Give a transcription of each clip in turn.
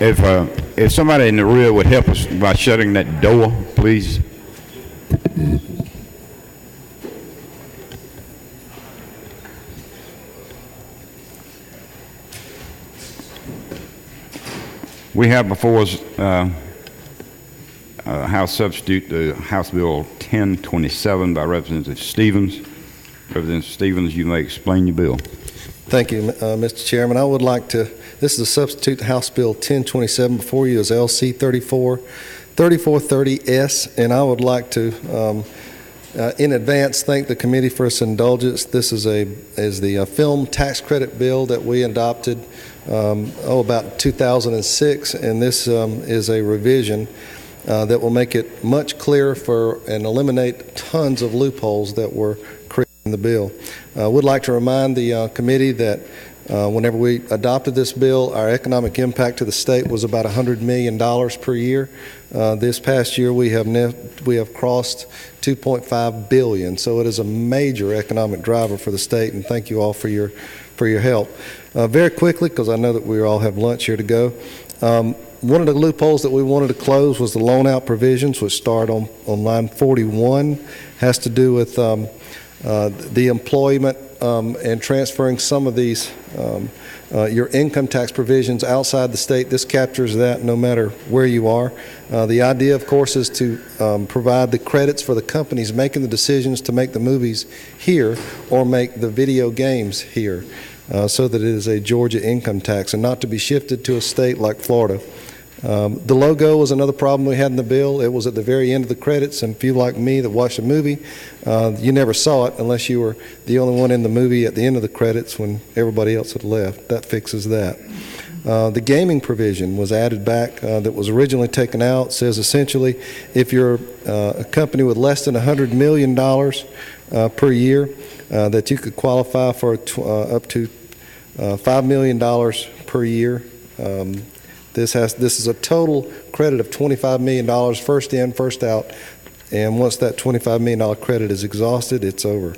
If somebody in the rear would help us by shutting that door, please. We have before us House substitute, the House Bill 1027 by Representative Stevens. Representative Stevens, you may explain your bill. Thank you, Mr. Chairman. I would like to, this is a substitute House Bill 1027 before you as LC 3430S, and I would like to, in advance, thank the committee for its indulgence. This is the film tax credit bill that we adopted about 2006, and this is a revision that will make it much clearer and eliminate tons of loopholes that were created in the bill. I would like to remind the committee that whenever we adopted this bill, our economic impact to the state was about $100 million per year. This past year, we have crossed $2.5 billion, so it is a major economic driver for the state, and thank you all for your help. Very quickly, because I know that we all have lunch here to go, one of the loopholes that we wanted to close was the loan out provisions, which start on line 41, has to do with the employment and transferring some of these your income tax provisions outside the state. This captures that no matter where you are. The idea, of course, is to provide the credits for the companies making the decisions to make the movies here or make the video games here, so that it is a Georgia income tax and not to be shifted to a state like Florida. The logo was another problem we had in the bill. It was at the very end of the credits, and if you, like me, that watched a movie, you never saw it unless you were the only one in the movie at the end of the credits when everybody else had left. That fixes that. The gaming provision was added back that was originally taken out. It says essentially if you're a company with less than $100 million per year, that you could qualify for up to $5 million per year. This is a total credit of $25 million, first in, first out, and once that $25 million credit is exhausted, it's over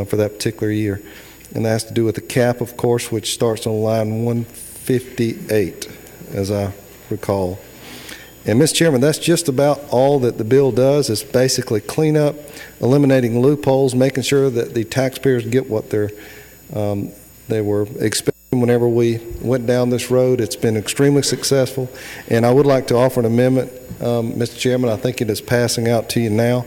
for that particular year. And that has to do with the cap, of course, which starts on line 158, as I recall. And, Mr. Chairman, that's just about all that the bill does. It's basically clean up, eliminating loopholes, making sure that the taxpayers get what they were expecting. Whenever we went down this road, it's been extremely successful, and I would like to offer an amendment, Mr. Chairman. I think it is passing out to you now,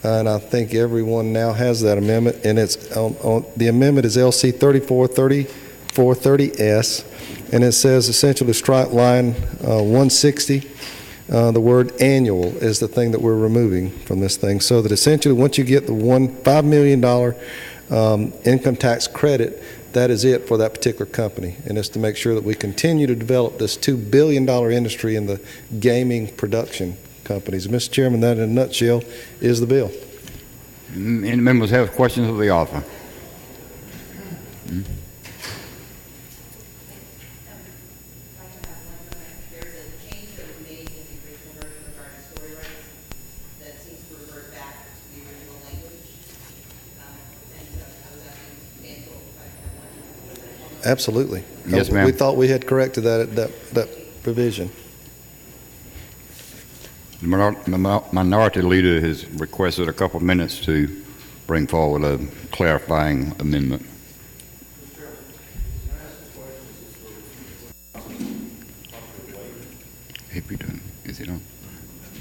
and I think everyone now has that amendment, and it's the amendment is LC 3430S, and it says essentially strike line 160. The word annual is the thing that we're removing from this thing, so that essentially once you get the $5 million income tax credit, that is it for that particular company, and it's to make sure that we continue to develop this $2 billion industry in the gaming production companies. Mr. Chairman, that in a nutshell is the bill. Any members have questions of the author? Absolutely. Yes, ma'am. We thought we had corrected that provision. The minority leader has requested a couple of minutes to bring forward a clarifying amendment. Is it on?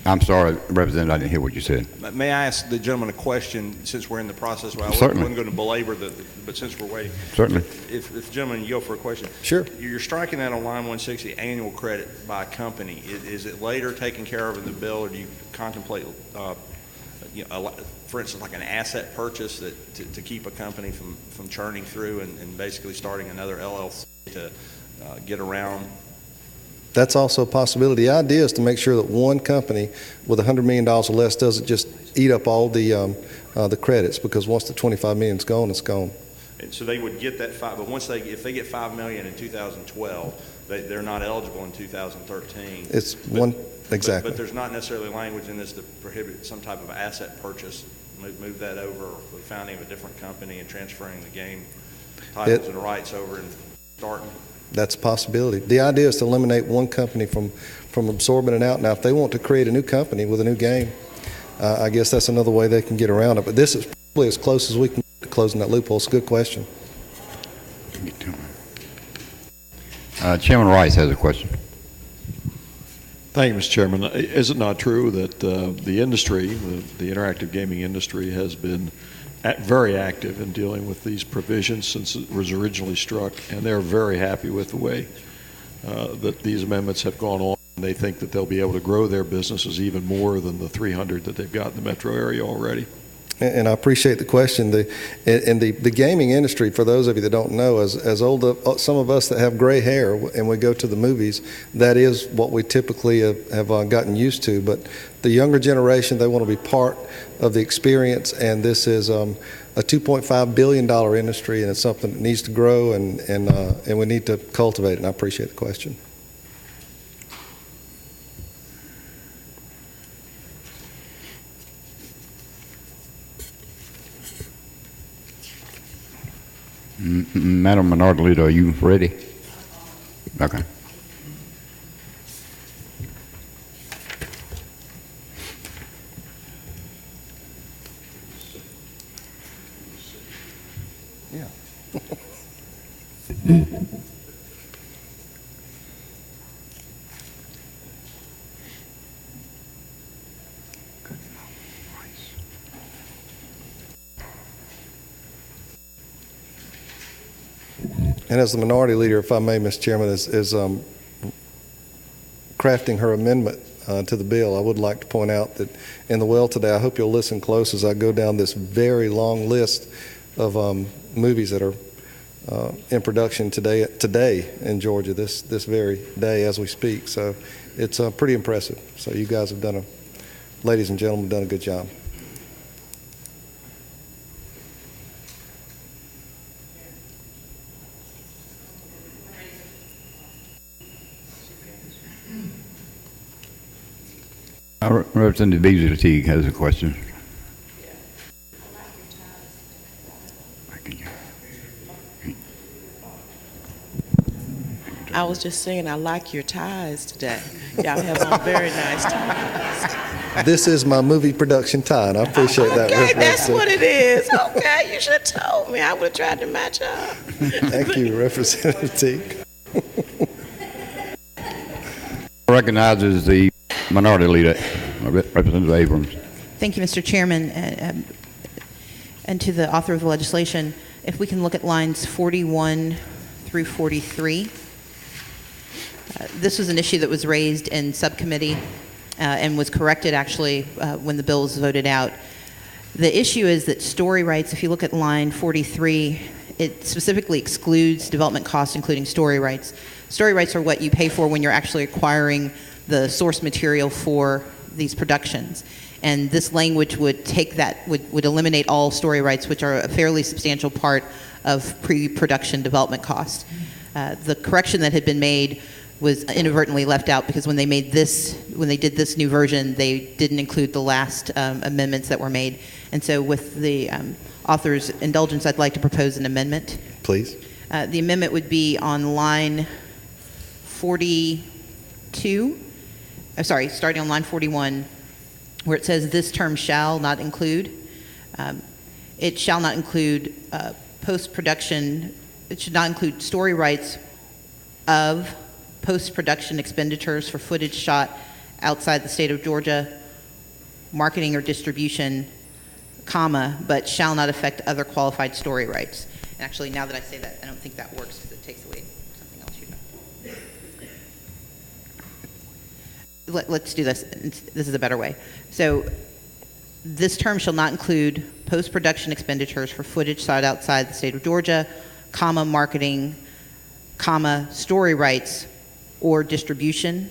I'm sorry, Representative, I didn't hear what you said. May I ask the gentleman a question, since we're in the process? Well, I Certainly. wasn't going to belabor but since we're waiting. Certainly. If the gentleman, you go for a question. Sure. You're striking that on line 160, annual credit by company. Is it later taken care of in the bill, or do you contemplate, for instance, like an asset purchase to keep a company from churning through and basically starting another LLC to get around? That's also a possibility. The idea is to make sure that one company with $100 million or less doesn't just eat up all the credits, because once the $25 million is gone, it's gone. And so they would get that but if they get $5 million in 2012, they're not eligible in 2013. It's exactly. But there's not necessarily language in this to prohibit some type of asset purchase. Move that over for the founding of a different company and transferring the game titles and rights over and starting. That's a possibility. The idea is to eliminate one company from absorbing it out. Now, if they want to create a new company with a new game, I guess that's another way they can get around it. But this is probably as close as we can get to closing that loophole. It's a good question. Chairman Rice has a question. Thank you, Mr. Chairman. Is it not true that the industry, the interactive gaming industry, has been very active in dealing with these provisions since it was originally struck, and they're very happy with the way that these amendments have gone on? They think that they'll be able to grow their businesses even more than the 300 that they've got in the metro area already. And I appreciate the question. The gaming industry, for those of you that don't know, as old some of us that have gray hair and we go to the movies, that is what we typically have gotten used to. But the younger generation, they want to be part of the experience, and this is a $2.5 billion industry, and it's something that needs to grow, and we need to cultivate it, and I appreciate the question. Madam Minority Leader, are you ready? Okay. Yeah. And as the minority leader, if I may, Mr. Chairman, is crafting her amendment to the bill, I would like to point out that in the well today, I hope you'll listen close as I go down this very long list of movies that are in production today in Georgia, this very day as we speak. So it's pretty impressive. So you guys have ladies and gentlemen, done a good job. Representative Beasley Teague has a question. I was just saying, I like your ties today. Y'all have on very nice ties. This is my movie production tie, and I appreciate that. Okay, that's what it is. Okay, you should have told me. I would have tried to match up. Thank you, Representative Teague. Recognizes the Minority Leader, Representative Abrams. Thank you, Mr. Chairman, and to the author of the legislation. If we can look at lines 41 through 43. This was an issue that was raised in subcommittee and was corrected actually when the bill was voted out. The issue is that story rights, if you look at line 43, it specifically excludes development costs, including story rights. Story rights are what you pay for when you're actually acquiring the source material for these productions. And this language would take that, would eliminate all story rights, which are a fairly substantial part of pre-production development costs. The correction that had been made was inadvertently left out because when they did this new version, they didn't include the last amendments that were made. And so with the author's indulgence, I'd like to propose an amendment. Please. The amendment would be on line 42, starting on line 41, where it says this term shall not include. It shall not include post-production, it should not include story rights of post-production expenditures for footage shot outside the state of Georgia, marketing or distribution, comma, but shall not affect other qualified story rights. And actually, now that I say that, I don't think that works because it takes away something else you know. Let's do this. This is a better way. So this term shall not include post-production expenditures for footage shot outside the state of Georgia, comma, marketing, comma, story rights or distribution,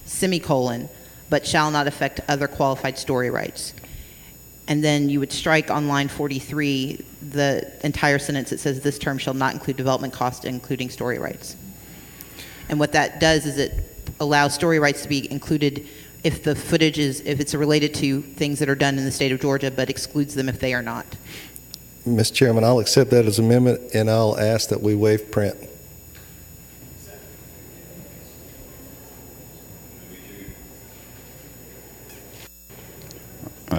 semicolon, but shall not affect other qualified story rights. And then you would strike on line 43 the entire sentence that says this term shall not include development costs, including story rights. And what that does is it allows story rights to be included if the footage if it's related to things that are done in the state of Georgia, but excludes them if they are not. Mr. Chairman, I'll accept that as amendment, and I'll ask that we waive print.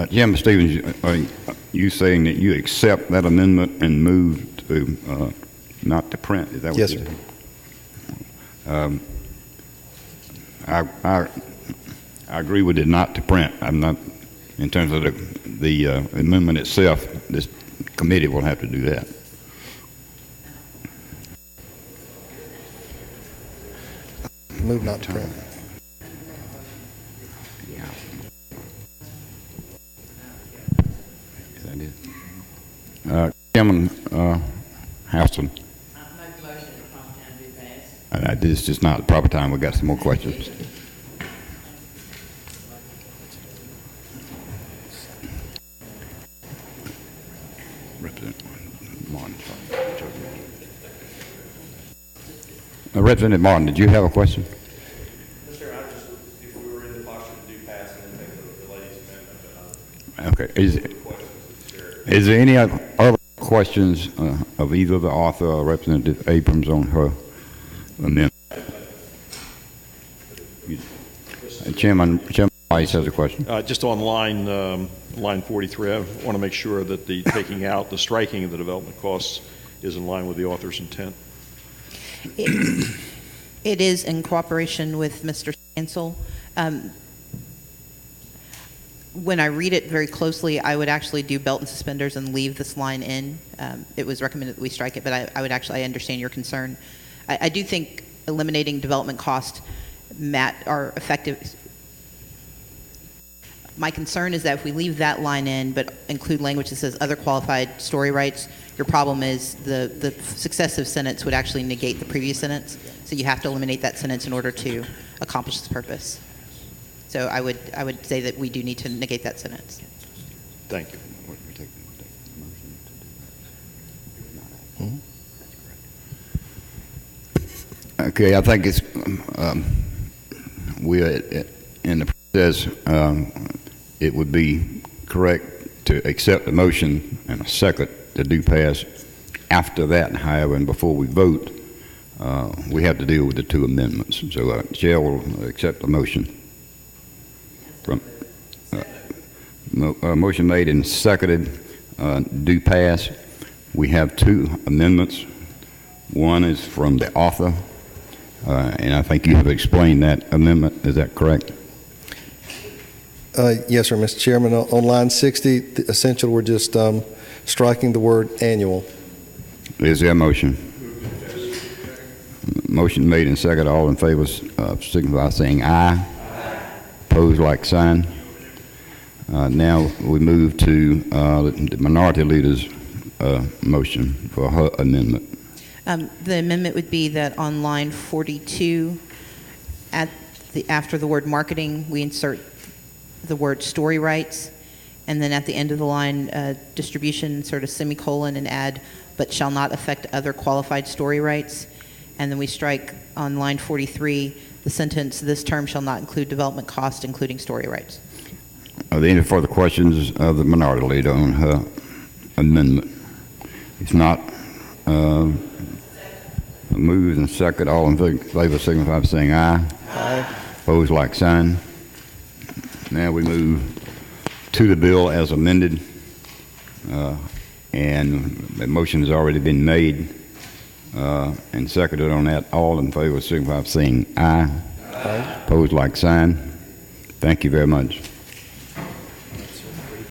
Jim Stevens, are you saying that you accept that amendment and move to not to print? Is that what Yes, you're sir. saying? I agree with it not to print. I'm not, in terms of the amendment itself, this committee will have to do that. Move not to print. Chairman Houston. This is not the proper time. We've got some more questions. Representative Martin, did you have a question? Mr. I just, if we were in the posture to do pass and then take the lady's amendment, but Okay. Is there any other questions of either the author or Representative Abrams on her amendment? Chairman Rice has a question. Just on line 43, I want to make sure that the taking out, the striking of the development costs is in line with the author's intent. It is in cooperation with Mr. Stansel. When I read it very closely, I would actually do belt and suspenders and leave this line in. It was recommended that we strike it, but I understand your concern. I do think eliminating development cost are effective. My concern is that if we leave that line in but include language that says other qualified story rights, your problem is the successive sentence would actually negate the previous sentence. So you have to eliminate that sentence in order to accomplish this purpose. So I would say that we do need to negate that sentence. Thank you. Okay, I think it's we're in the process. It would be correct to accept the motion and a second to do pass. After that, however, and before we vote, we have to deal with the two amendments. So Chair will accept the motion. From motion made and seconded, do pass. We have two amendments. One is from the author, and I think you have explained that amendment. Is that correct? Yes, sir, Mr. Chairman. On line 60, essentially, we're just striking the word annual. Is there a motion? Motion made and seconded. All in favor signify by saying aye. Opposed, like sign. Now we move to the minority leader's motion for her amendment. The amendment would be that on line 42, after the word marketing, we insert the word story rights, and then at the end of the line, distribution, insert a semicolon and add, but shall not affect other qualified story rights. And then we strike on line 43 the sentence, this term shall not include development cost, including story rights. Are there any further questions of the minority leader on her amendment? If not, moved and second. All in favor signify by saying aye. Aye. Opposed, like sign. Now we move to the bill as amended, and the motion has already been made and seconded on that. All in favor signify by saying aye. Aye. Opposed, like sign. Thank you very much.